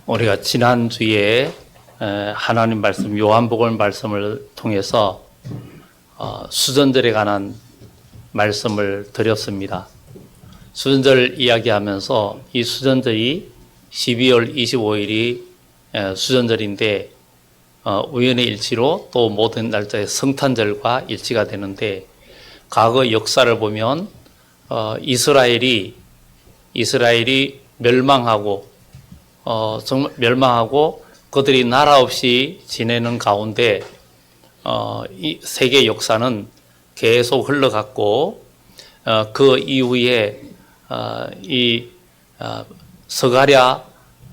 우리가 지난주에 하나님 말씀 요한복음 말씀을 통해서 수전절에 관한 말씀을 드렸습니다. 수전절 이야기하면서 이 수전절이 12월 25일이 수전절인데 우연의 일치로 또 모든 날짜에 성탄절과 일치가 되는데, 과거 역사를 보면 이스라엘이 멸망하고 정말 멸망하고 그들이 나라 없이 지내는 가운데 이 세계 역사는 계속 흘러갔고, 그 이후에 이 스가랴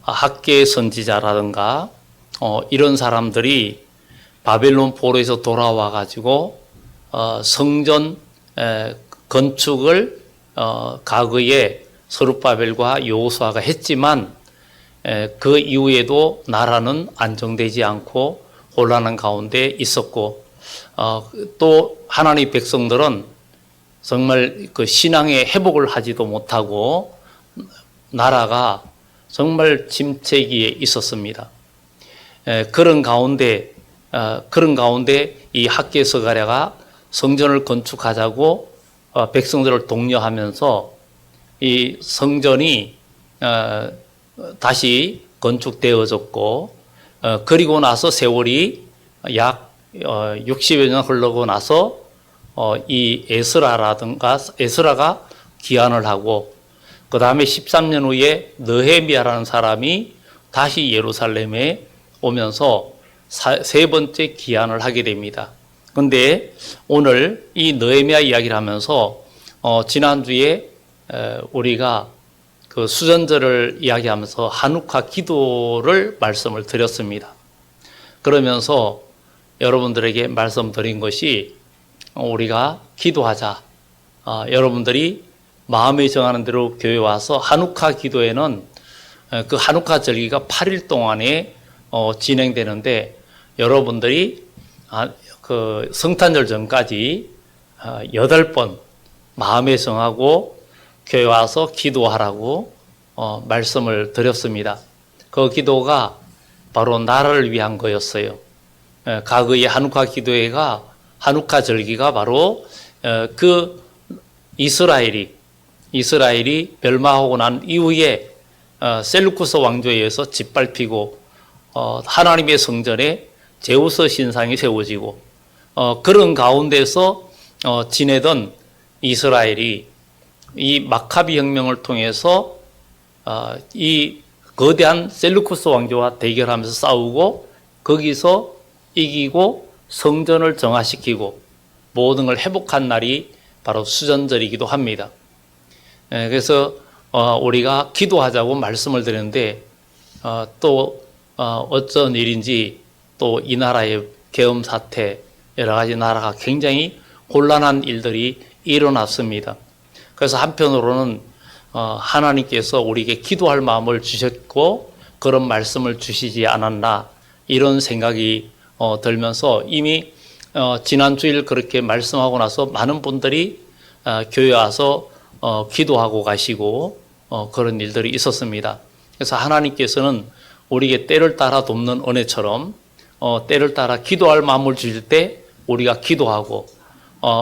학계 선지자라든가 이런 사람들이 바벨론 포로에서 돌아와 가지고 성전 건축을 과거에 스룹바벨과 여호수아가 했지만 그 이후에도 나라는 안정되지 않고 혼란한 가운데 있었고, 또 하나님의 백성들은 정말 그 신앙의 회복을 하지도 못하고 나라가 정말 침체기에 있었습니다. 그런 가운데 이 학계 스가랴가 성전을 건축하자고 백성들을 독려하면서 이 성전이 다시 건축되어졌고, 그리고 나서 세월이 약 60여 년 흘러고 나서 이 에스라가 기한을 하고, 그 다음에 13년 후에 느헤미야라는 사람이 다시 예루살렘에 오면서 세 번째 기한을 하게 됩니다. 그런데 오늘 이 느헤미야 이야기를 하면서 지난주에 우리가 그 수전절을 이야기하면서 한우카 기도를 말씀을 드렸습니다. 그러면서 여러분들에게 말씀드린 것이, 우리가 기도하자. 여러분들이 마음에 정하는 대로 교회 와서 한우카 기도에는 그 한우카 절기가 8일 동안에 진행되는데, 여러분들이 그 성탄절 전까지 8번 마음에 정하고 교회 와서 기도하라고 말씀을 드렸습니다. 그 기도가 바로 나라를 위한 거였어요. 과거의 한우카 기도회가, 한우카 절기가 바로 그 이스라엘이 멸망하고 난 이후에 셀루쿠스 왕조에 의해서 짓밟히고 하나님의 성전에 제우스 신상이 세워지고 그런 가운데서 지내던 이스라엘이 이 마카비 혁명을 통해서 이 거대한 셀루쿠스 왕조와 대결하면서 싸우고 거기서 이기고 성전을 정화시키고 모든 걸 회복한 날이 바로 수전절이기도 합니다. 그래서 우리가 기도하자고 말씀을 드렸는데, 또 어쩐 일인지 또 이 나라의 계엄 사태, 여러 가지 나라가 굉장히 곤란한 일들이 일어났습니다. 그래서 한편으로는 하나님께서 우리에게 기도할 마음을 주셨고 그런 말씀을 주시지 않았나, 이런 생각이 들면서 이미 지난 주일 그렇게 말씀하고 나서 많은 분들이 교회 와서 기도하고 가시고 그런 일들이 있었습니다. 그래서 하나님께서는 우리에게 때를 따라 돕는 은혜처럼 때를 따라 기도할 마음을 주실 때 우리가 기도하고,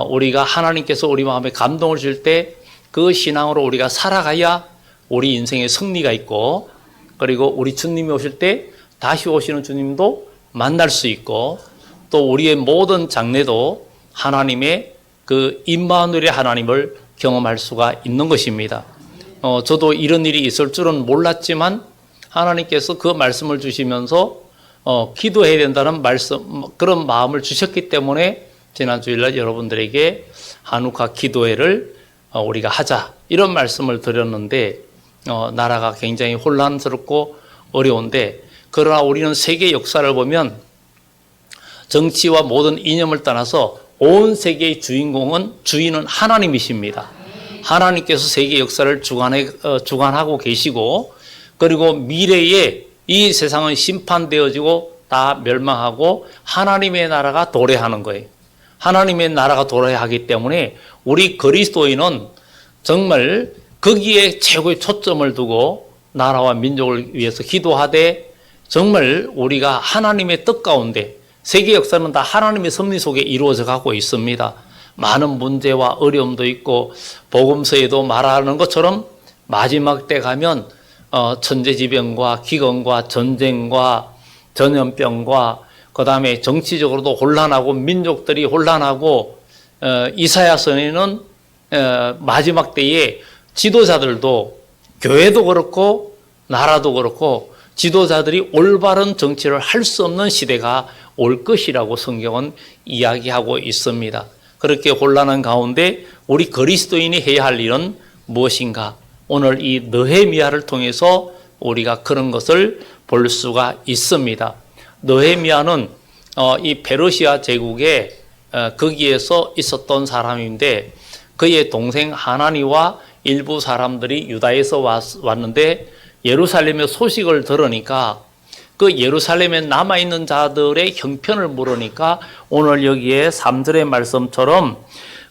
우리가 하나님께서 우리 마음에 감동을 주실 때 그 신앙으로 우리가 살아가야 우리 인생에 승리가 있고, 그리고 우리 주님이 오실 때 다시 오시는 주님도 만날 수 있고, 또 우리의 모든 장래도 하나님의 그 임마누엘의 하나님을 경험할 수가 있는 것입니다. 저도 이런 일이 있을 줄은 몰랐지만 하나님께서 그 말씀을 주시면서 기도해야 된다는 말씀, 그런 마음을 주셨기 때문에 지난 주일날 여러분들에게 한우카 기도회를 우리가 하자, 이런 말씀을 드렸는데, 나라가 굉장히 혼란스럽고 어려운데, 그러나 우리는 세계 역사를 보면 정치와 모든 이념을 떠나서 온 세계의 주인은 하나님이십니다. 하나님께서 세계 역사를 주관하고 계시고, 그리고 미래에 이 세상은 심판되어지고 다 멸망하고 하나님의 나라가 도래하는 거예요. 하나님의 나라가 도래하기 때문에 우리 그리스도인은 정말 거기에 최고의 초점을 두고 나라와 민족을 위해서 기도하되 정말 우리가 하나님의 뜻 가운데 세계 역사는 다 하나님의 섭리 속에 이루어져 가고 있습니다. 많은 문제와 어려움도 있고 복음서에도 말하는 것처럼 마지막 때 가면 천재지변과 기근과 전쟁과 전염병과 그 다음에 정치적으로도 혼란하고 민족들이 혼란하고 이사야서에는 마지막 때에 지도자들도 교회도 그렇고 나라도 그렇고 지도자들이 올바른 정치를 할 수 없는 시대가 올 것이라고 성경은 이야기하고 있습니다. 그렇게 혼란한 가운데 우리 그리스도인이 해야 할 일은 무엇인가? 오늘 이 느헤미야를 통해서 우리가 그런 것을 볼 수가 있습니다. 느헤미야는 이 페르시아 제국에 거기에서 있었던 사람인데 그의 동생 하나니와 일부 사람들이 유다에서 왔는데 예루살렘의 소식을 들으니까 그 예루살렘에 남아있는 자들의 형편을 물으니까 오늘 여기에 3절의 말씀처럼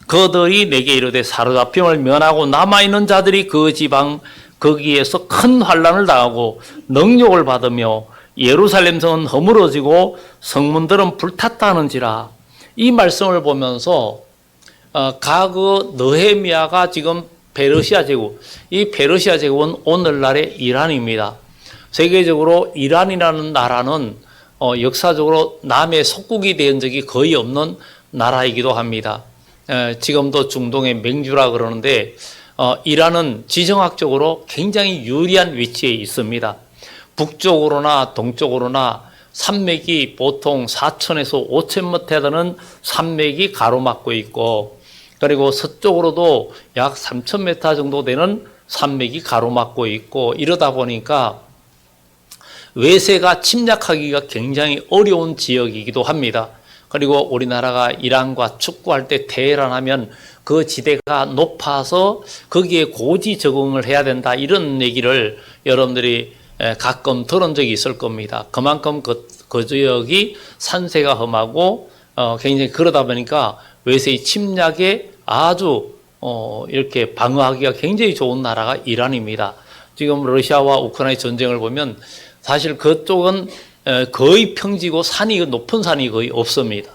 그들이 내게 이르되 사로잡힘을 면하고 남아있는 자들이 그 지방 거기에서 큰 환난을 당하고 능욕을 받으며 예루살렘 성은 허물어지고 성문들은 불탔다는지라. 이 말씀을 보면서 가그 느헤미야가 지금 페르시아 제국, 이 페르시아 제국은 오늘날의 이란입니다. 세계적으로 이란이라는 나라는 역사적으로 남의 속국이 된 적이 거의 없는 나라이기도 합니다. 지금도 중동의 맹주라 그러는데 이란은 지정학적으로 굉장히 유리한 위치에 있습니다. 북쪽으로나 동쪽으로나 산맥이 보통 4,000에서 5,000m 되는 산맥이 가로막고 있고 그리고 서쪽으로도 약 3,000m 정도 되는 산맥이 가로막고 있고 이러다 보니까 외세가 침략하기가 굉장히 어려운 지역이기도 합니다. 그리고 우리나라가 이란과 축구할 때 테헤란하면 그 지대가 높아서 거기에 고지 적응을 해야 된다 이런 얘기를 여러분들이 가끔 들은 적이 있을 겁니다. 그만큼 그 지역이 산세가 험하고 굉장히 그러다 보니까 외세의 침략에 아주 이렇게 방어하기가 굉장히 좋은 나라가 이란입니다. 지금 러시아와 우크라이나 전쟁을 보면 사실 그쪽은 거의 평지고 산이 높은 산이 거의 없습니다.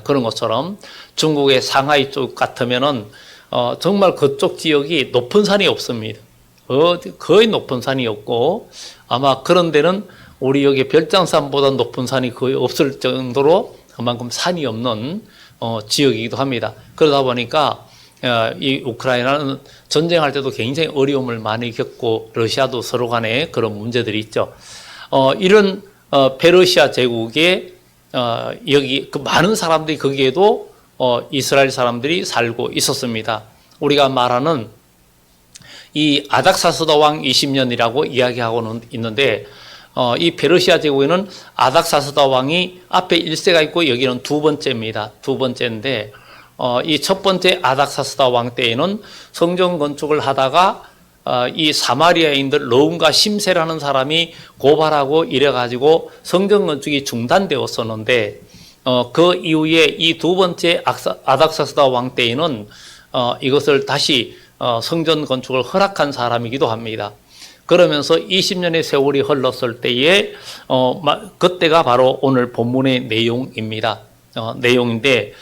그런 것처럼 중국의 상하이 쪽 같으면은 정말 그쪽 지역이 높은 산이 없습니다. 거의 높은 산이 없고 아마 그런 데는 우리 여기 별장산보다 높은 산이 거의 없을 정도로 그만큼 산이 없는 지역이기도 합니다. 그러다 보니까 이 우크라이나는 전쟁할 때도 굉장히 어려움을 많이 겪고 러시아도 서로 간에 그런 문제들이 있죠. 이런 페르시아 제국에 여기 그 많은 사람들이 거기에도 이스라엘 사람들이 살고 있었습니다. 우리가 말하는 이 아닥사스다 왕 20년이라고 이야기하고는 있는데 이 페르시아 제국에는 아닥사스다 왕이 앞에 1세가 있고 여기는 두 번째입니다. 두 번째인데 이 첫 번째 아닥사스다 왕 때에는 성전 건축을 하다가 이 사마리아인들 르움과 심세라는 사람이 고발하고 이래가지고 성전 건축이 중단되었었는데 그 이후에 이 두 번째 아닥사스다 왕 때에는 이것을 다시 성전 건축을 허락한 사람이기도 합니다. 그러면서 20년의 세월이 흘렀을 때에 그때가 바로 오늘 본문의 내용입니다. 내용인데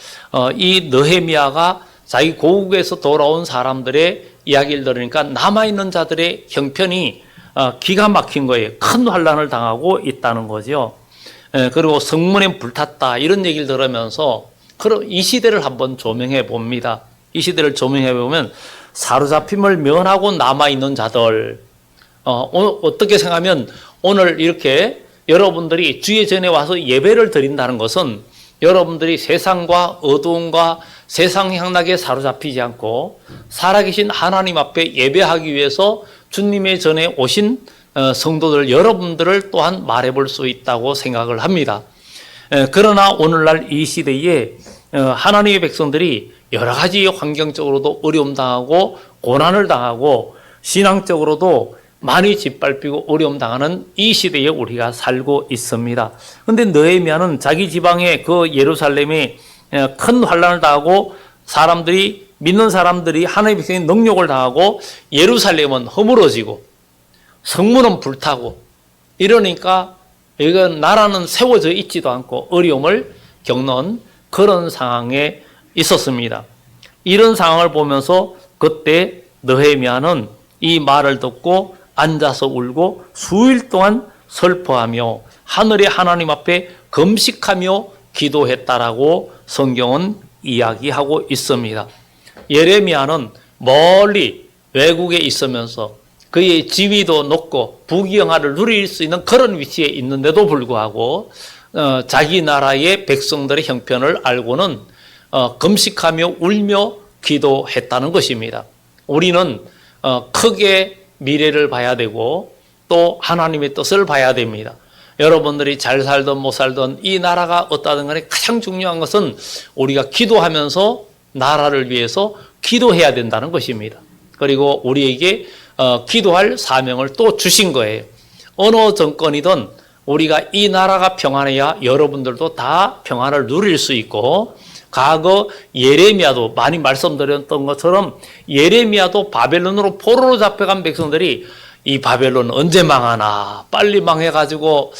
이 느헤미야가 자기 고국에서 돌아온 사람들의 이야기를 들으니까 남아있는 자들의 형편이 기가 막힌 거예요. 큰 환난을 당하고 있다는 거죠. 그리고 성문에 불탔다 이런 얘기를 들으면서 이 시대를 한번 조명해 봅니다. 이 시대를 조명해 보면 사로잡힘을 면하고 남아있는 자들 어떻게 생각하면 오늘 이렇게 여러분들이 주의 전에 와서 예배를 드린다는 것은 여러분들이 세상과 어두움과 세상 향락에 사로잡히지 않고 살아계신 하나님 앞에 예배하기 위해서 주님의 전에 오신 성도들 여러분들을 또한 말해볼 수 있다고 생각을 합니다. 그러나 오늘날 이 시대에 하나님의 백성들이 여러 가지 환경적으로도 어려움 당하고 고난을 당하고 신앙적으로도 많이 짓밟히고 어려움 당하는 이 시대에 우리가 살고 있습니다. 그런데 느헤미야는 자기 지방의 그 예루살렘에 큰 환난을 당하고 믿는 사람들이 하나님의 백성이 능욕을 당하고 예루살렘은 허물어지고 성문은 불타고 이러니까 이건 나라는 세워져 있지도 않고 어려움을 겪는 그런 상황에 있었습니다. 이런 상황을 보면서 그때 느헤미야는 이 말을 듣고 앉아서 울고 수일 동안 슬퍼하며 하늘의 하나님 앞에 금식하며 기도했다라고 성경은 이야기하고 있습니다. 예레미야는 멀리 외국에 있으면서 그의 지위도 높고 부귀영화를 누릴 수 있는 그런 위치에 있는데도 불구하고 자기 나라의 백성들의 형편을 알고는 금식하며 울며 기도했다는 것입니다. 우리는 크게 미래를 봐야 되고 또 하나님의 뜻을 봐야 됩니다. 여러분들이 잘 살든 못 살든 이 나라가 어떠든 간에 가장 중요한 것은 우리가 기도하면서 나라를 위해서 기도해야 된다는 것입니다. 그리고 우리에게 기도할 사명을 또 주신 거예요. 어느 정권이든 우리가 이 나라가 평안해야 여러분들도 다 평안을 누릴 수 있고, 과거 예레미야도 많이 말씀드렸던 것처럼 예레미야도 바벨론으로 포로로 잡혀간 백성들이 이 바벨론 언제 망하나, 빨리 망해가지고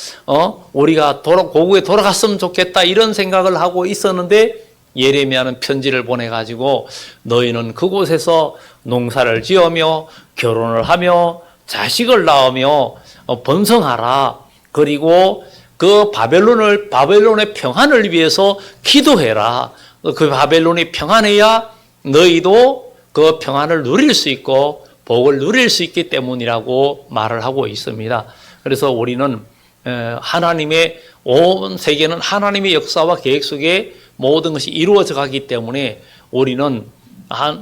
우리가 고국에 돌아갔으면 좋겠다 이런 생각을 하고 있었는데, 예레미야는 편지를 보내가지고 너희는 그곳에서 농사를 지으며 결혼을 하며 자식을 낳으며 번성하라. 그리고 그 바벨론의 평안을 위해서 기도해라. 그 바벨론이 평안해야 너희도 그 평안을 누릴 수 있고 복을 누릴 수 있기 때문이라고 말을 하고 있습니다. 그래서 우리는 하나님의 온 세계는 하나님의 역사와 계획 속에 모든 것이 이루어져 가기 때문에 우리는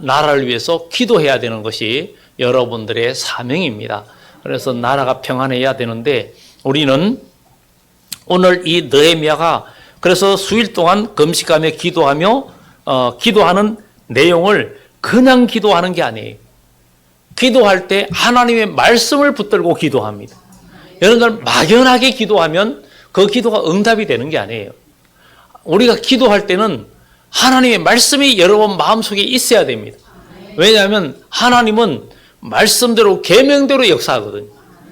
나라를 위해서 기도해야 되는 것이 여러분들의 사명입니다. 그래서 나라가 평안해야 되는데, 우리는 오늘 이 느헤미야가 그래서 수일 동안 금식하며 기도하며 기도하는 내용을 그냥 기도하는 게 아니에요. 기도할 때 하나님의 말씀을 붙들고 기도합니다. 여러분들 막연하게 기도하면 그 기도가 응답이 되는 게 아니에요. 우리가 기도할 때는 하나님의 말씀이 여러분 마음속에 있어야 됩니다. 왜냐하면 하나님은 말씀대로 계명대로 역사하거든요.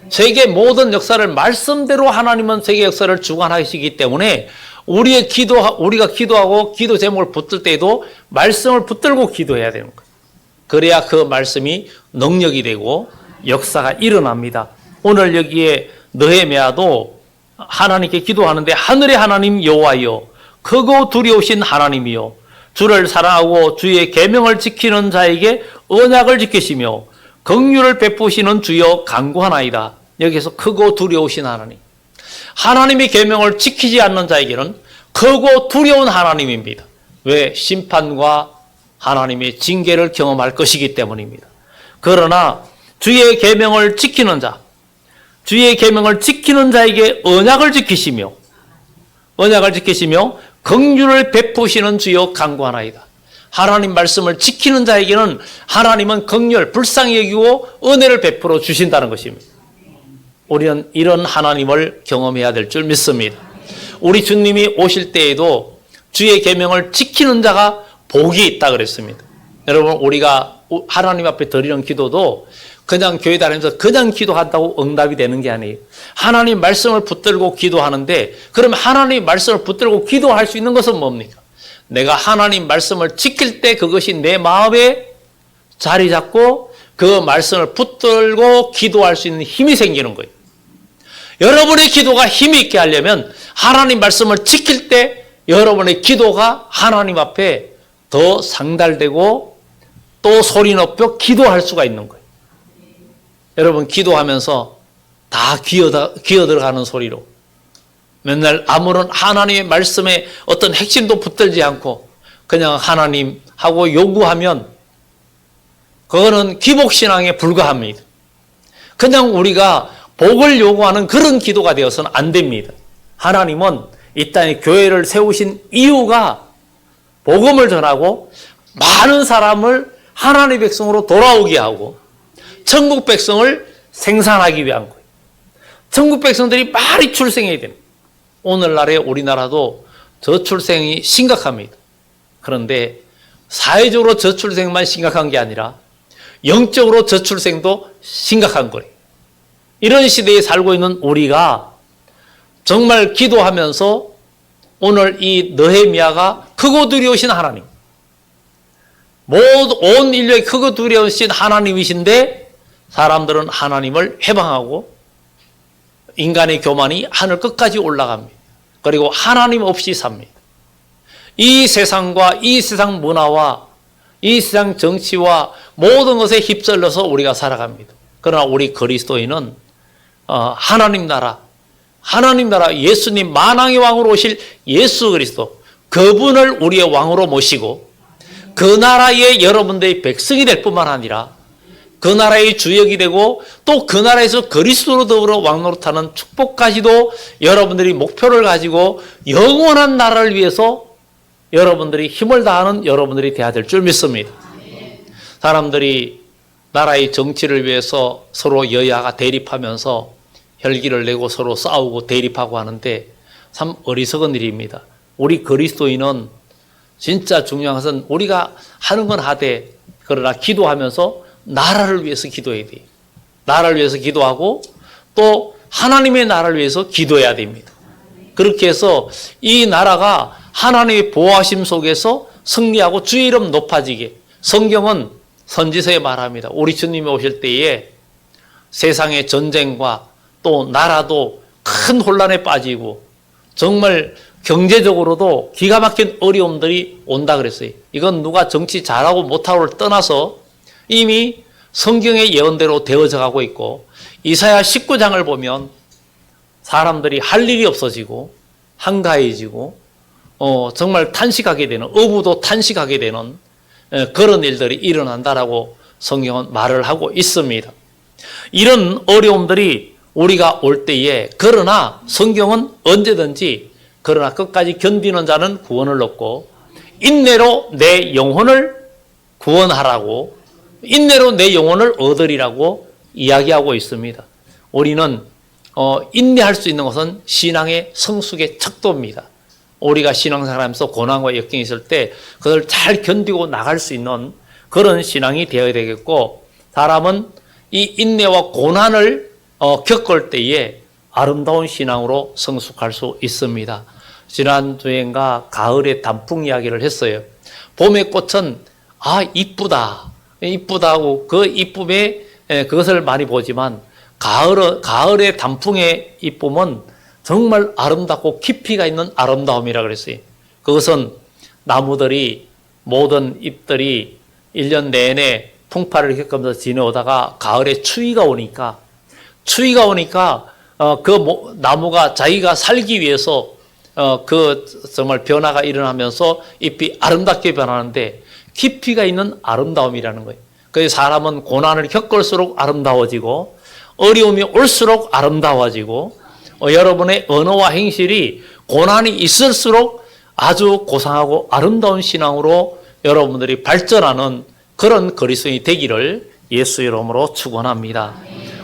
세계 모든 역사를 말씀대로 하나님은 세계 역사를 주관하시기 때문에 우리가 기도하고 기도 제목을 붙들 때에도 말씀을 붙들고 기도해야 되는 거예요. 그래야 그 말씀이 능력이 되고 역사가 일어납니다. 오늘 여기에 느헤미야도 하나님께 기도하는데, 하늘의 하나님 여호와여, 크고 두려우신 하나님이여, 주를 사랑하고 주의 계명을 지키는 자에게 언약을 지키시며 긍휼을 베푸시는 주여 간구하나이다. 여기서 크고 두려우신 하나님, 하나님의 계명을 지키지 않는 자에게는 크고 두려운 하나님입니다. 왜? 심판과 하나님의 징계를 경험할 것이기 때문입니다. 그러나 주의 계명을 지키는 자, 주의 계명을 지키는 자에게 언약을 지키시며 긍휼을 베푸시는 주여 간구하나이다. 하나님 말씀을 지키는 자에게는 하나님은 긍휼, 불쌍히 여기고 은혜를 베풀어 주신다는 것입니다. 우리는 이런 하나님을 경험해야 될 줄 믿습니다. 우리 주님이 오실 때에도 주의 계명을 지키는 자가 복이 있다 그랬습니다. 여러분, 우리가 하나님 앞에 드리는 기도도 그냥 교회 다니면서 그냥 기도한다고 응답이 되는 게 아니에요. 하나님 말씀을 붙들고 기도하는데, 그러면 하나님 말씀을 붙들고 기도할 수 있는 것은 뭡니까? 내가 하나님 말씀을 지킬 때 그것이 내 마음에 자리 잡고 그 말씀을 붙들고 기도할 수 있는 힘이 생기는 거예요. 여러분의 기도가 힘이 있게 하려면 하나님 말씀을 지킬 때 여러분의 기도가 하나님 앞에 더 상달되고 또 소리 높여 기도할 수가 있는 거예요. 여러분, 기도하면서 다 기어 들어가는 소리로 맨날 아무런 하나님의 말씀에 어떤 핵심도 붙들지 않고 그냥 하나님 하고 요구하면 그거는 기복신앙에 불과합니다. 그냥 우리가 복을 요구하는 그런 기도가 되어서는 안 됩니다. 하나님은 이 땅에 교회를 세우신 이유가 복음을 전하고 많은 사람을 하나님의 백성으로 돌아오게 하고 천국 백성을 생산하기 위한 거예요. 천국 백성들이 많이 출생해야 됩니다. 오늘날의 우리나라도 저출생이 심각합니다. 그런데 사회적으로 저출생만 심각한 게 아니라 영적으로 저출생도 심각한 거예요. 이런 시대에 살고 있는 우리가 정말 기도하면서 오늘 이 느헤미야가 크고 두려우신 하나님, 온 인류의 크고 두려우신 하나님이신데 사람들은 하나님을 해방하고 인간의 교만이 하늘 끝까지 올라갑니다. 그리고 하나님 없이 삽니다. 이 세상과 이 세상 문화와 이 세상 정치와 모든 것에 휩쓸려서 우리가 살아갑니다. 그러나 우리 그리스도인은 하나님 나라 예수님 만왕의 왕으로 오실 예수 그리스도, 그분을 우리의 왕으로 모시고 그 나라의 여러분들의 백성이 될 뿐만 아니라 그 나라의 주역이 되고 또 그 나라에서 그리스도로 더불어 왕노릇하는 축복까지도 여러분들이 목표를 가지고 영원한 나라를 위해서 여러분들이 힘을 다하는 여러분들이 되어야 될 줄 믿습니다. 사람들이 나라의 정치를 위해서 서로 여야가 대립하면서 혈기를 내고 서로 싸우고 대립하고 하는데 참 어리석은 일입니다. 우리 그리스도인은 진짜 중요한 것은 우리가 하는 건 하되 그러나 기도하면서 나라를 위해서 기도해야 돼요. 나라를 위해서 기도하고 또 하나님의 나라를 위해서 기도해야 됩니다. 그렇게 해서 이 나라가 하나님의 보호하심 속에서 승리하고 주의 이름 높아지게, 성경은 선지서에 말합니다. 우리 주님이 오실 때에 세상의 전쟁과 또 나라도 큰 혼란에 빠지고 정말 경제적으로도 기가 막힌 어려움들이 온다 그랬어요. 이건 누가 정치 잘하고 못하고를 떠나서 이미 성경의 예언대로 되어져 가고 있고, 이사야 19장을 보면 사람들이 할 일이 없어지고 한가해지고 정말 탄식하게 되는, 어부도 탄식하게 되는 그런 일들이 일어난다라고 성경은 말을 하고 있습니다. 이런 어려움들이 우리가 올 때에, 그러나 성경은 언제든지 그러나 끝까지 견디는 자는 구원을 얻고 인내로 내 영혼을 구원하라고, 인내로 내 영혼을 얻으리라고 이야기하고 있습니다. 우리는 인내할 수 있는 것은 신앙의 성숙의 척도입니다. 우리가 신앙생활하면서 고난과 역경이 있을 때 그걸 잘 견디고 나갈 수 있는 그런 신앙이 되어야 되겠고, 사람은 이 인내와 고난을 겪을 때에 아름다운 신앙으로 성숙할 수 있습니다. 지난주엔가 가을의 단풍 이야기를 했어요. 봄의 꽃은 이쁘다고 그 이쁨에 그것을 많이 보지만 가을의 단풍의 이쁨은 정말 아름답고 깊이가 있는 아름다움이라 그랬어요. 그것은 나무들이, 모든 잎들이 1년 내내 풍파를 겪으면서 지내오다가 가을에 추위가 오니까 그 나무가 자기가 살기 위해서 정말 변화가 일어나면서 잎이 아름답게 변하는데 깊이가 있는 아름다움이라는 거예요. 그래서 사람은 고난을 겪을수록 아름다워지고 어려움이 올수록 아름다워지고, 여러분의 언어와 행실이 고난이 있을수록 아주 고상하고 아름다운 신앙으로 여러분들이 발전하는 그런 그리스도인이 되기를 예수 이름으로 축원합니다.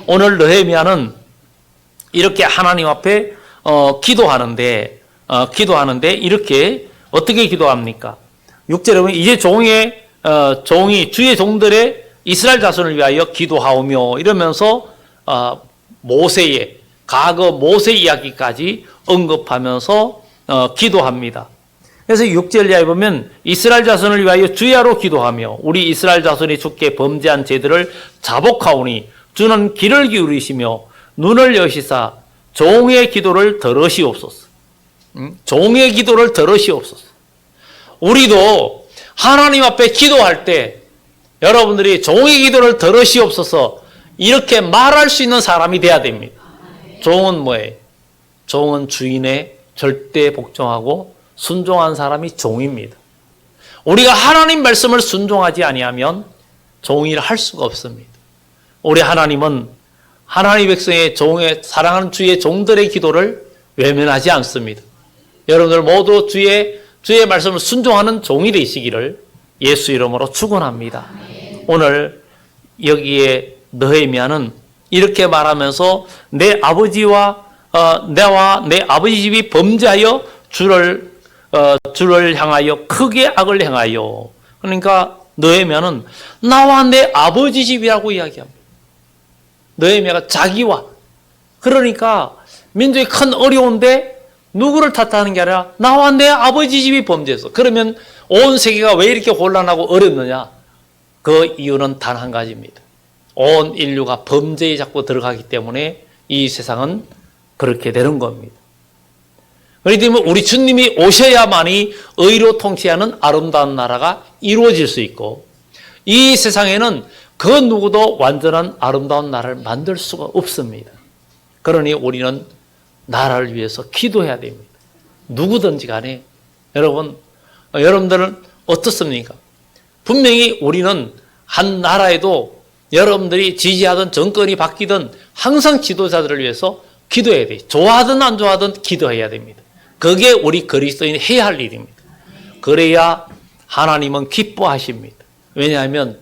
오늘 느헤미야는 이렇게 하나님 앞에 기도하는데 이렇게 어떻게 기도합니까? 6절에 보면 이제 종이 주의 종들의 이스라엘 자손을 위하여 기도하오며 이러면서 과거 모세 이야기까지 언급하면서 기도합니다. 그래서 6절 이하에 보면 이스라엘 자손을 위하여 주야로 기도하며 우리 이스라엘 자손이 주께 범죄한 죄들을 자복하오니 주는 귀를 기울이시며 눈을 여시사 종의 기도를 들으시옵소서. 종의 기도를 들으시옵소서. 우리도 하나님 앞에 기도할 때 여러분들이 종의 기도를 들으시옵소서 이렇게 말할 수 있는 사람이 돼야 됩니다. 종은 뭐예요? 종은 주인의 절대 복종하고 순종한 사람이 종입니다. 우리가 하나님 말씀을 순종하지 아니하면 종이라 할 수가 없습니다. 우리 하나님은 하나님 백성의 사랑하는 주의 종들의 기도를 외면하지 않습니다. 여러분들 모두 주의 말씀을 순종하는 종이 되시기를 예수 이름으로 축원합니다. 오늘 여기에 느헤미야는 이렇게 말하면서 내 아버지와 내와 내 아버지 집이 범죄하여 주를 향하여 크게 악을 행하여, 그러니까 느헤미야는 나와 내 아버지 집이라고 이야기합니다. 느헤미야가 자기와 그러니까 민족이 큰 어려운데 누구를 탓하는 게 아니라 나와 내 아버지 집이 범죄했어. 그러면 온 세계가 왜 이렇게 혼란하고 어렵느냐? 그 이유는 단 한 가지입니다. 온 인류가 범죄에 자꾸 들어가기 때문에 이 세상은 그렇게 되는 겁니다. 그렇기 때문에 우리 주님이 오셔야만이 의로 통치하는 아름다운 나라가 이루어질 수 있고, 이 세상에는 그 누구도 완전한 아름다운 나라를 만들 수가 없습니다. 그러니 우리는 나라를 위해서 기도해야 됩니다. 누구든지 간에. 여러분들은 어떻습니까? 분명히 우리는 한 나라에도 여러분들이 지지하던 정권이 바뀌든 항상 지도자들을 위해서 기도해야 돼요. 좋아하든 안 좋아하든 기도해야 됩니다. 그게 우리 그리스도인이 해야 할 일입니다. 그래야 하나님은 기뻐하십니다. 왜냐하면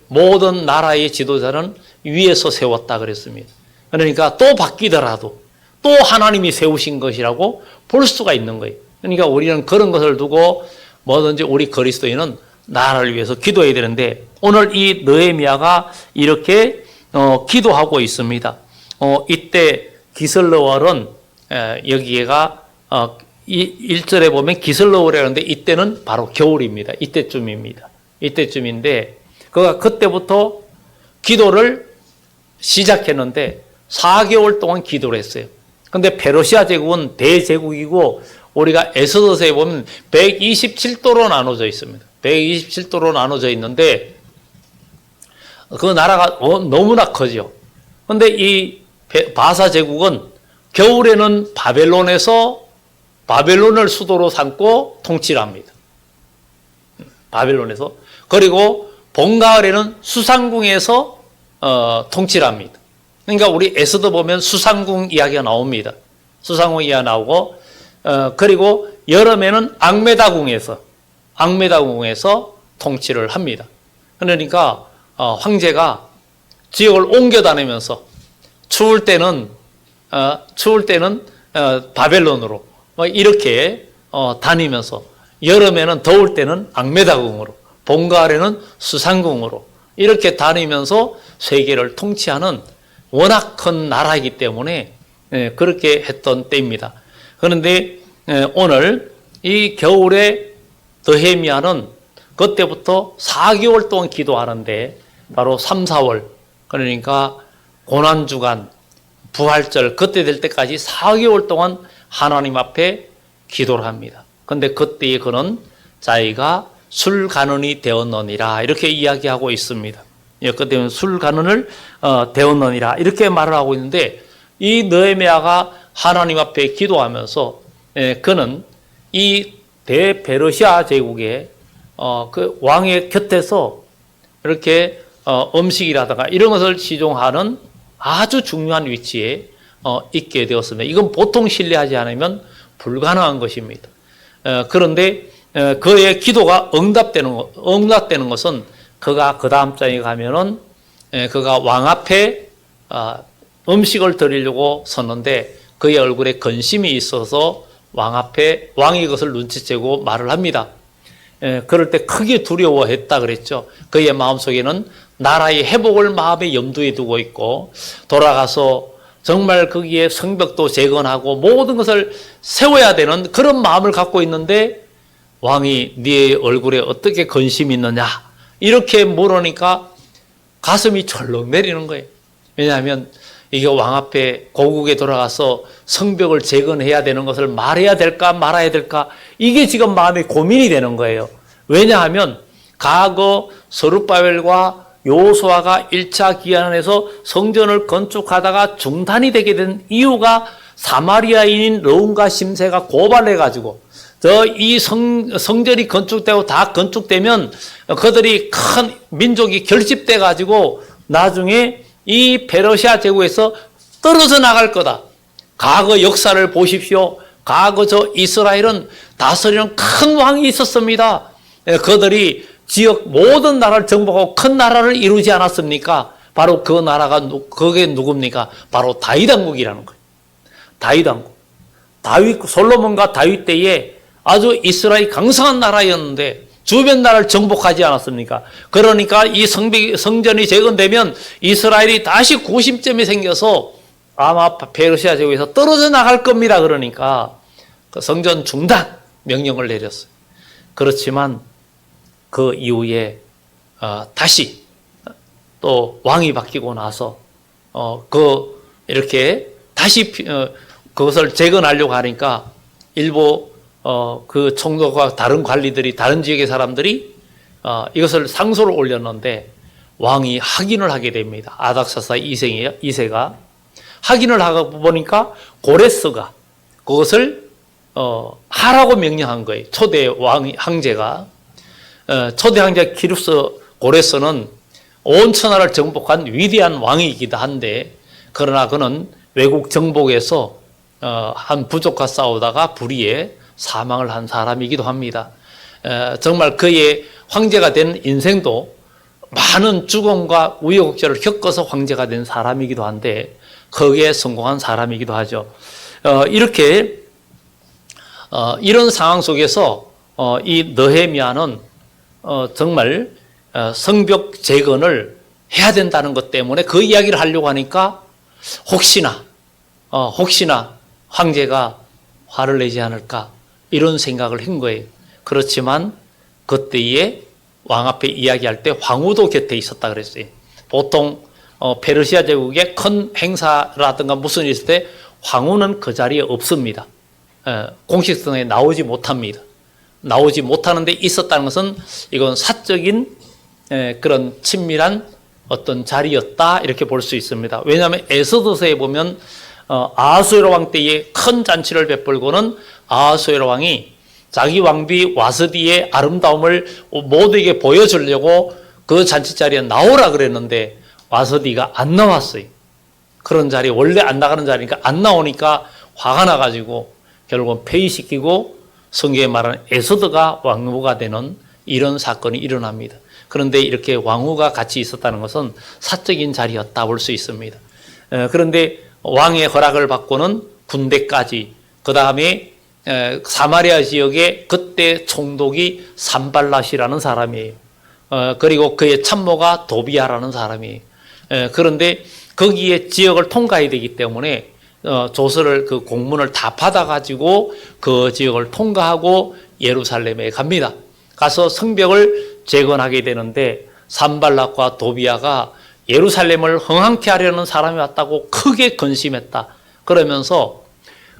모든 나라의 지도자는 위에서 세웠다 그랬습니다. 그러니까 또 바뀌더라도 또 하나님이 세우신 것이라고 볼 수가 있는 거예요. 그러니까 우리는 그런 것을 두고 뭐든지 우리 그리스도인은 나라를 위해서 기도해야 되는데, 오늘 이 느헤미야가 이렇게 기도하고 있습니다. 이때 기슬러월은 여기가 1절에 보면 기슬러월이라는데 이때는 바로 겨울입니다. 이때쯤인데 그가 그때부터 기도를 시작했는데 4개월 동안 기도를 했어요. 근데 페르시아 제국은 대제국이고 우리가 에스더서에 보면 127도로 나눠져 있습니다. 127도로 나눠져 있는데 그 나라가 너무나 커죠. 근데 이 바사 제국은 겨울에는 바벨론을 수도로 삼고 통치를 합니다. 바벨론에서. 그리고 봄, 가을에는 수상궁에서 통치를 합니다. 그러니까 우리 에스더 보면 수상궁 이야기가 나옵니다. 수상궁 이야기가 나오고, 그리고 여름에는 앙메다궁에서 통치를 합니다. 그러니까 황제가 지역을 옮겨 다니면서 추울 때는 바벨론으로 이렇게 다니면서, 여름에는 더울 때는 앙메다궁으로, 봄, 가을에는 수상궁으로 이렇게 다니면서 세계를 통치하는 워낙 큰 나라이기 때문에 그렇게 했던 때입니다. 그런데 오늘 이 겨울에 느헤미야는 그때부터 4개월 동안 기도하는데, 바로 3, 4월, 그러니까 고난주간, 부활절 그때 될 때까지 4개월 동안 하나님 앞에 기도를 합니다. 그런데 그때에 그는 자기가 술간언이 되었느니라 이렇게 이야기하고 있습니다. 그때는 술간언을 되었느니라 이렇게 말을 하고 있는데, 이 느헤미야가 하나님 앞에 기도하면서 그는 이 대페르시아 제국의 그 왕의 곁에서 이렇게 음식이라든가 이런 것을 시종하는 아주 중요한 위치에 있게 되었습니다. 이건 보통 신뢰하지 않으면 불가능한 것입니다. 그런데 그의 기도가 응답되는 것은 그가 그 다음 장에 가면은 그가 왕 앞에 음식을 드리려고 섰는데 그의 얼굴에 근심이 있어서 왕이 그것을 눈치채고 말을 합니다. 그럴 때 크게 두려워했다 그랬죠. 그의 마음속에는 나라의 회복을 마음에 염두에 두고 있고, 돌아가서 정말 거기에 성벽도 재건하고 모든 것을 세워야 되는 그런 마음을 갖고 있는데, 왕이 네 얼굴에 어떻게 근심이 있느냐 이렇게 물으니까 가슴이 철렁 내리는 거예요. 왜냐하면 이게 왕 앞에 고국에 돌아가서 성벽을 재건해야 되는 것을 말해야 될까 말아야 될까, 이게 지금 마음에 고민이 되는 거예요. 왜냐하면 과거 서룹바벨과 여호수아가 1차 기한에서 성전을 건축하다가 중단이 되게 된 이유가 사마리아인인 르움과 심세가 고발해가지고, 이 성전이 건축되고 다 건축되면 그들이 큰 민족이 결집돼가지고 나중에 이 페르시아 제국에서 떨어져 나갈 거다. 과거 역사를 보십시오. 과거 저 이스라엘은 다스리는 큰 왕이 있었습니다. 그들이 지역 모든 나라를 정복하고 큰 나라를 이루지 않았습니까? 바로 그 나라가 그게 누굽니까? 바로 다윗 왕국이라는 거예요. 다윗 왕국. 솔로몬과 다윗 때에 아주 이스라엘이 강성한 나라였는데 주변 나라를 정복하지 않았습니까? 그러니까 이 성전이 재건되면 이스라엘이 다시 구심점이 생겨서 아마 페르시아 제국에서 떨어져 나갈 겁니다. 그러니까 그 성전 중단 명령을 내렸어요. 그렇지만 그 이후에 다시 또 왕이 바뀌고 나서 이렇게 다시 그것을 재건하려고 하니까 일부 그 총독과 다른 관리들이, 다른 지역의 사람들이 이것을 상소를 올렸는데 왕이 확인을 하게 됩니다. 아닥사스 2세가 확인을 하고 보니까 고레스가 그것을 하라고 명령한 거예요. 초대 황제가. 초대 황제 키루스 고레스는 온 천하를 정복한 위대한 왕이기도 한데, 그러나 그는 외국 정복에서 한 부족과 싸우다가 불의에 사망을 한 사람이기도 합니다. 정말 그의 황제가 된 인생도 많은 죽음과 우여곡절을 겪어서 황제가 된 사람이기도 한데 거기에 성공한 사람이기도 하죠. 이렇게 이런 상황 속에서 이 느헤미야는 정말 성벽 재건을 해야 된다는 것 때문에 그 이야기를 하려고 하니까 혹시나 황제가 화를 내지 않을까 이런 생각을 한 거예요. 그렇지만 그때에 왕 앞에 이야기할 때 황후도 곁에 있었다 그랬어요. 보통 페르시아 제국의 큰 행사라든가 무슨 일 있을 때 황후는 그 자리에 없습니다. 공식성에 나오지 못합니다. 나오지 못하는데 있었다는 것은 이건 사적인 그런 친밀한 어떤 자리였다 이렇게 볼 수 있습니다. 왜냐하면 에스더서에 보면 아하수에로 왕 때에 큰 잔치를 베풀고는 아하수에로 왕이 자기 왕비 와스디의 아름다움을 모두에게 보여주려고 그 잔치 자리에 나오라 그랬는데 와스디가 안 나왔어요. 그런 자리, 원래 안 나가는 자리니까 안 나오니까 화가 나가지고 결국은 폐위시키고 성경에 말하는 에스더가 왕후가 되는 이런 사건이 일어납니다. 그런데 이렇게 왕후가 같이 있었다는 것은 사적인 자리였다 볼 수 있습니다. 그런데 왕의 허락을 받고는 군대까지, 그 다음에 사마리아 지역의 그때 총독이 산발랏이라는 사람이에요. 그리고 그의 참모가 도비아라는 사람이에요. 그런데 거기에 지역을 통과해야 되기 때문에 조서를 그 공문을 다 받아가지고 그 지역을 통과하고 예루살렘에 갑니다. 가서 성벽을 재건하게 되는데 산발랏과 도비아가 예루살렘을 흥황케 하려는 사람이 왔다고 크게 근심했다. 그러면서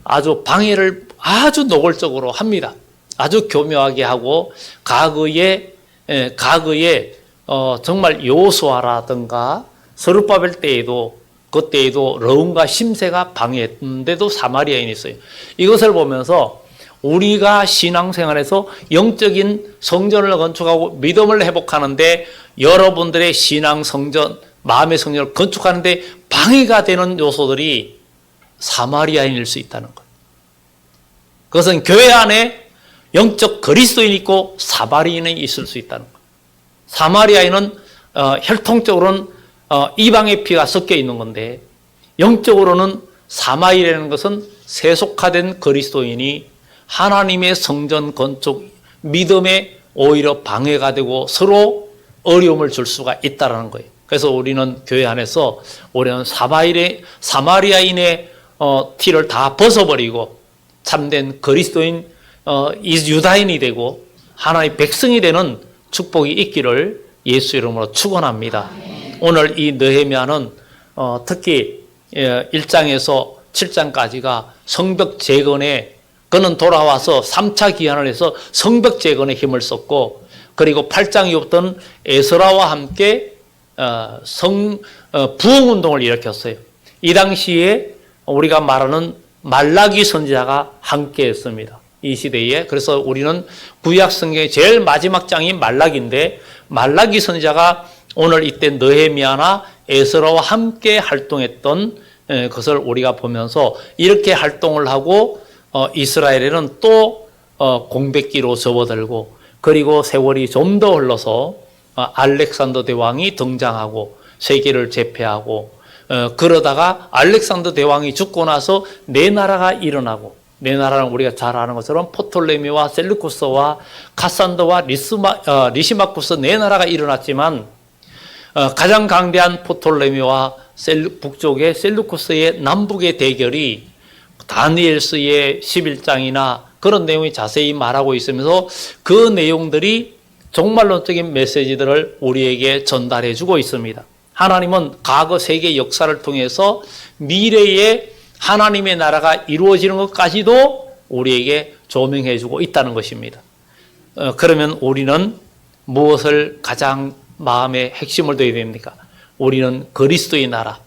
아주 방해를 아주 노골적으로 합니다. 아주 교묘하게 하고 과거에 정말 여호수아라든가 스룹바벨 때에도 그때에도 르움과 심세가 방해했는데도 사마리아인이 있어요. 이것을 보면서 우리가 신앙생활에서 영적인 성전을 건축하고 믿음을 회복하는데 여러분들의 신앙 성전, 마음의 성전을 건축하는데 방해가 되는 요소들이 사마리아인일 수 있다는 거예요. 그것은 교회 안에 영적 그리스도인이 있고 사마리아인이 있을 수 있다는 거예요. 사마리아인은 혈통적으로는 이방의 피가 섞여 있는 건데 영적으로는 사마리아라는 것은 세속화된 그리스도인이 하나님의 성전 건축 믿음에 오히려 방해가 되고 서로 어려움을 줄 수가 있다는 거예요. 그래서 우리는 교회 안에서 우리는 사마리아인의 티를 다 벗어버리고 참된 그리스도인 유다인이 되고 하나님의 백성이 되는 축복이 있기를 예수 이름으로 축원합니다. 오늘 이 느헤미야는 특히 1장에서 7장까지가 성벽 재건에 그는 돌아와서 3차 기한을 해서 성벽 재건에 힘을 썼고, 그리고 8장 이후부터는 에스라와 함께 부흥운동을 일으켰어요. 이 당시에 우리가 말하는 말라기 선지자가 함께 했습니다. 이 시대에. 그래서 우리는 구약 성경의 제일 마지막 장이 말라기인데, 말라기 선지자가 오늘 이때 느헤미야나 에스라와 함께 활동했던 것을 우리가 보면서 이렇게 활동을 하고 이스라엘에는 또 공백기로 접어들고, 그리고 세월이 좀 더 흘러서 알렉산더 대왕이 등장하고 세계를 제패하고, 그러다가 알렉산더 대왕이 죽고 나서 네 나라가 일어나고, 네 나라는 우리가 잘 아는 것처럼 포톨레미와 셀루쿠스와 카산더와 리시마쿠스 네 나라가 일어났지만 가장 강대한 포톨레미와 북쪽의 셀루쿠스의 남북의 대결이 다니엘서의 11장이나 그런 내용이 자세히 말하고 있으면서 그 내용들이 종말론적인 메시지들을 우리에게 전달해 주고 있습니다. 하나님은 과거 세계 역사를 통해서 미래에 하나님의 나라가 이루어지는 것까지도 우리에게 조명해 주고 있다는 것입니다. 그러면 우리는 무엇을 가장 마음의 핵심을 둬야 됩니까? 우리는 그리스도의 나라,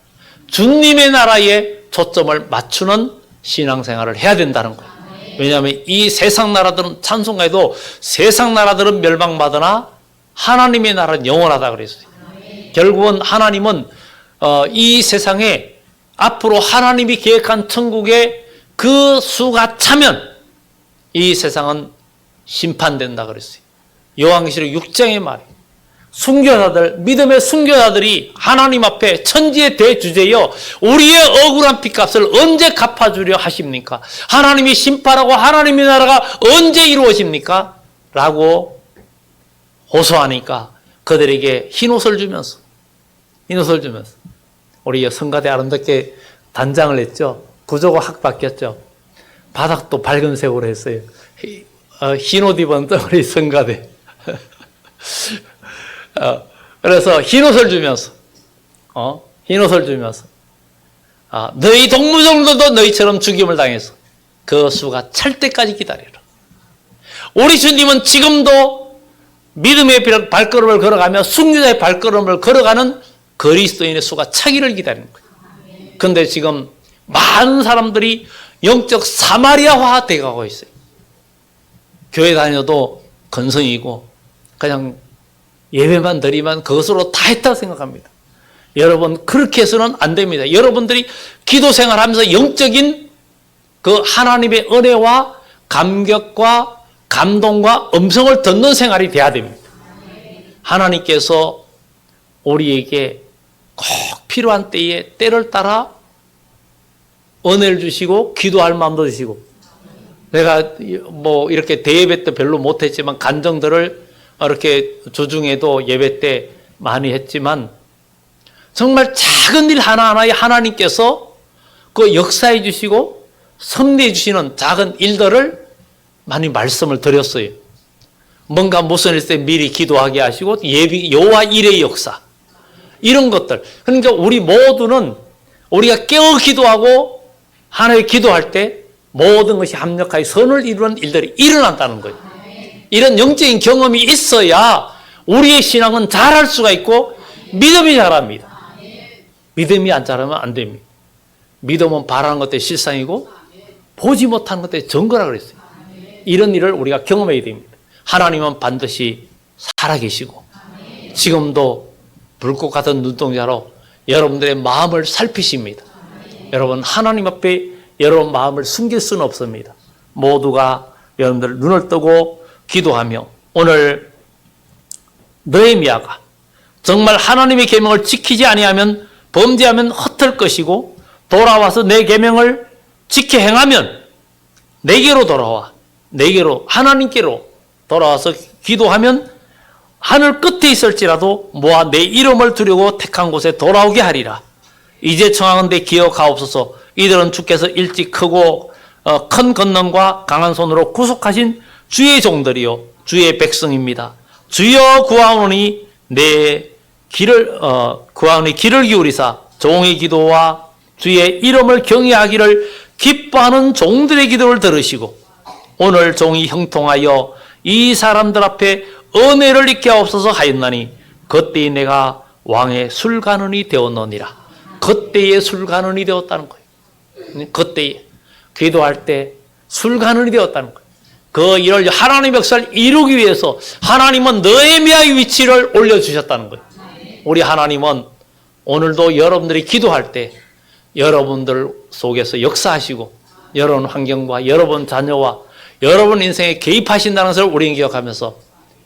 주님의 나라에 초점을 맞추는 신앙생활을 해야 된다는 거예요. 왜냐하면 이 세상 나라들은 찬송가에도 세상 나라들은 멸망받으나 하나님의 나라는 영원하다 그랬어요. 결국은 하나님은 이 세상에 앞으로 하나님이 계획한 천국에 그 수가 차면 이 세상은 심판된다 그랬어요. 요한계시록 6장의 말이에요. 순교자들, 믿음의 순교자들이 하나님 앞에 천지의 대주제여 우리의 억울한 핏값을 언제 갚아주려 하십니까? 하나님이 심판하고 하나님의 나라가 언제 이루어집니까? 라고 호소하니까 그들에게 흰옷을 주면서 우리 성가대 아름답게 단장을 했죠. 구조가 확 바뀌었죠. 바닥도 밝은색으로 했어요. 흰옷 입은 우리 성가대. 그래서 흰옷을 주면서 너희 동무종들도 너희처럼 죽임을 당해서 그 수가 찰 때까지 기다리라. 우리 주님은 지금도 믿음의 발걸음을 걸어가며 순교자의 발걸음을 걸어가는 그리스도인의 수가 차기를 기다리는 거예요. 그런데 지금 많은 사람들이 영적 사마리아화 되어가고 있어요. 교회 다녀도 건성이고 그냥 예배만 드리면 그것으로 다 했다고 생각합니다. 여러분 그렇게 해서는 안 됩니다. 여러분들이 기도 생활하면서 영적인 그 하나님의 은혜와 감격과 감동과 음성을 듣는 생활이 돼야 됩니다. 하나님께서 우리에게 꼭 필요한 때에 때를 따라 은혜를 주시고 기도할 마음도 주시고, 내가 뭐 이렇게 대예배 때 별로 못했지만 간정들을 이렇게 주중에도 예배 때 많이 했지만 정말 작은 일 하나하나에 하나님께서 그 역사해 주시고 섭리해 주시는 작은 일들을 많이 말씀을 드렸어요. 뭔가 무슨 일 때 미리 기도하게 하시고 여호와 일의 역사, 이런 것들. 그러니까 우리 모두는 우리가 깨어 기도하고 하나님 기도할 때 모든 것이 합력하여 선을 이루는 일들이 일어난다는 거예요. 이런 영적인 경험이 있어야 우리의 신앙은 잘할 수가 있고 믿음이 자랍니다. 믿음이 안 자라면 안 됩니다. 믿음은 바라는 것들이 실상이고 보지 못하는 것들이 증거라 그랬어요. 이런 일을 우리가 경험해야 됩니다. 하나님은 반드시 살아계시고 지금도 불꽃 같은 눈동자로 여러분들의 마음을 살피십니다. 여러분 하나님 앞에 여러분 마음을 숨길 수는 없습니다. 모두가 여러분들 눈을 뜨고 기도하며 오늘 느헤미야가 정말 하나님의 계명을 지키지 아니하면 범죄하면 헛될 것이고 돌아와서 내 계명을 지켜 행하면 내게로 돌아와, 내게로 하나님께로 돌아와서 기도하면 하늘 끝에 있을지라도 모아 내 이름을 두려고 택한 곳에 돌아오게 하리라. 이제 청하건대 기억하옵소서. 이들은 주께서 일찍 크고 큰 권능과 강한 손으로 구속하신 주의 종들이요 주의 백성입니다. 주여 구하오니 내 길을 구하오니 길을 기울이사 종의 기도와 주의 이름을 경외하기를 기뻐하는 종들의 기도를 들으시고 오늘 종이 형통하여 이 사람들 앞에 은혜를 입게 하옵소서 하였나니 그때에 내가 왕의 술관원이 되었느니라. 그때에 술관원이 되었다는 거예요. 그때에 기도할 때 술관원이 되었다는 거예요. 그 일을 하나님의 역사를 이루기 위해서 하나님은 느헤미야의 위치를 올려주셨다는 거예요. 우리 하나님은 오늘도 여러분들이 기도할 때 여러분들 속에서 역사하시고 여러분 환경과 여러분 자녀와 여러분 인생에 개입하신다는 것을 우리는 기억하면서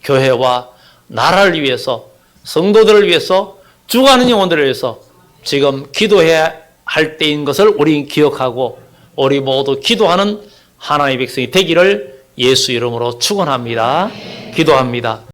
교회와 나라를 위해서 성도들을 위해서 죽어가는 영혼들을 위해서 지금 기도해야 할 때인 것을 우리는 기억하고 우리 모두 기도하는 하나님의 백성이 되기를 예수 이름으로 축원합니다. 기도합니다.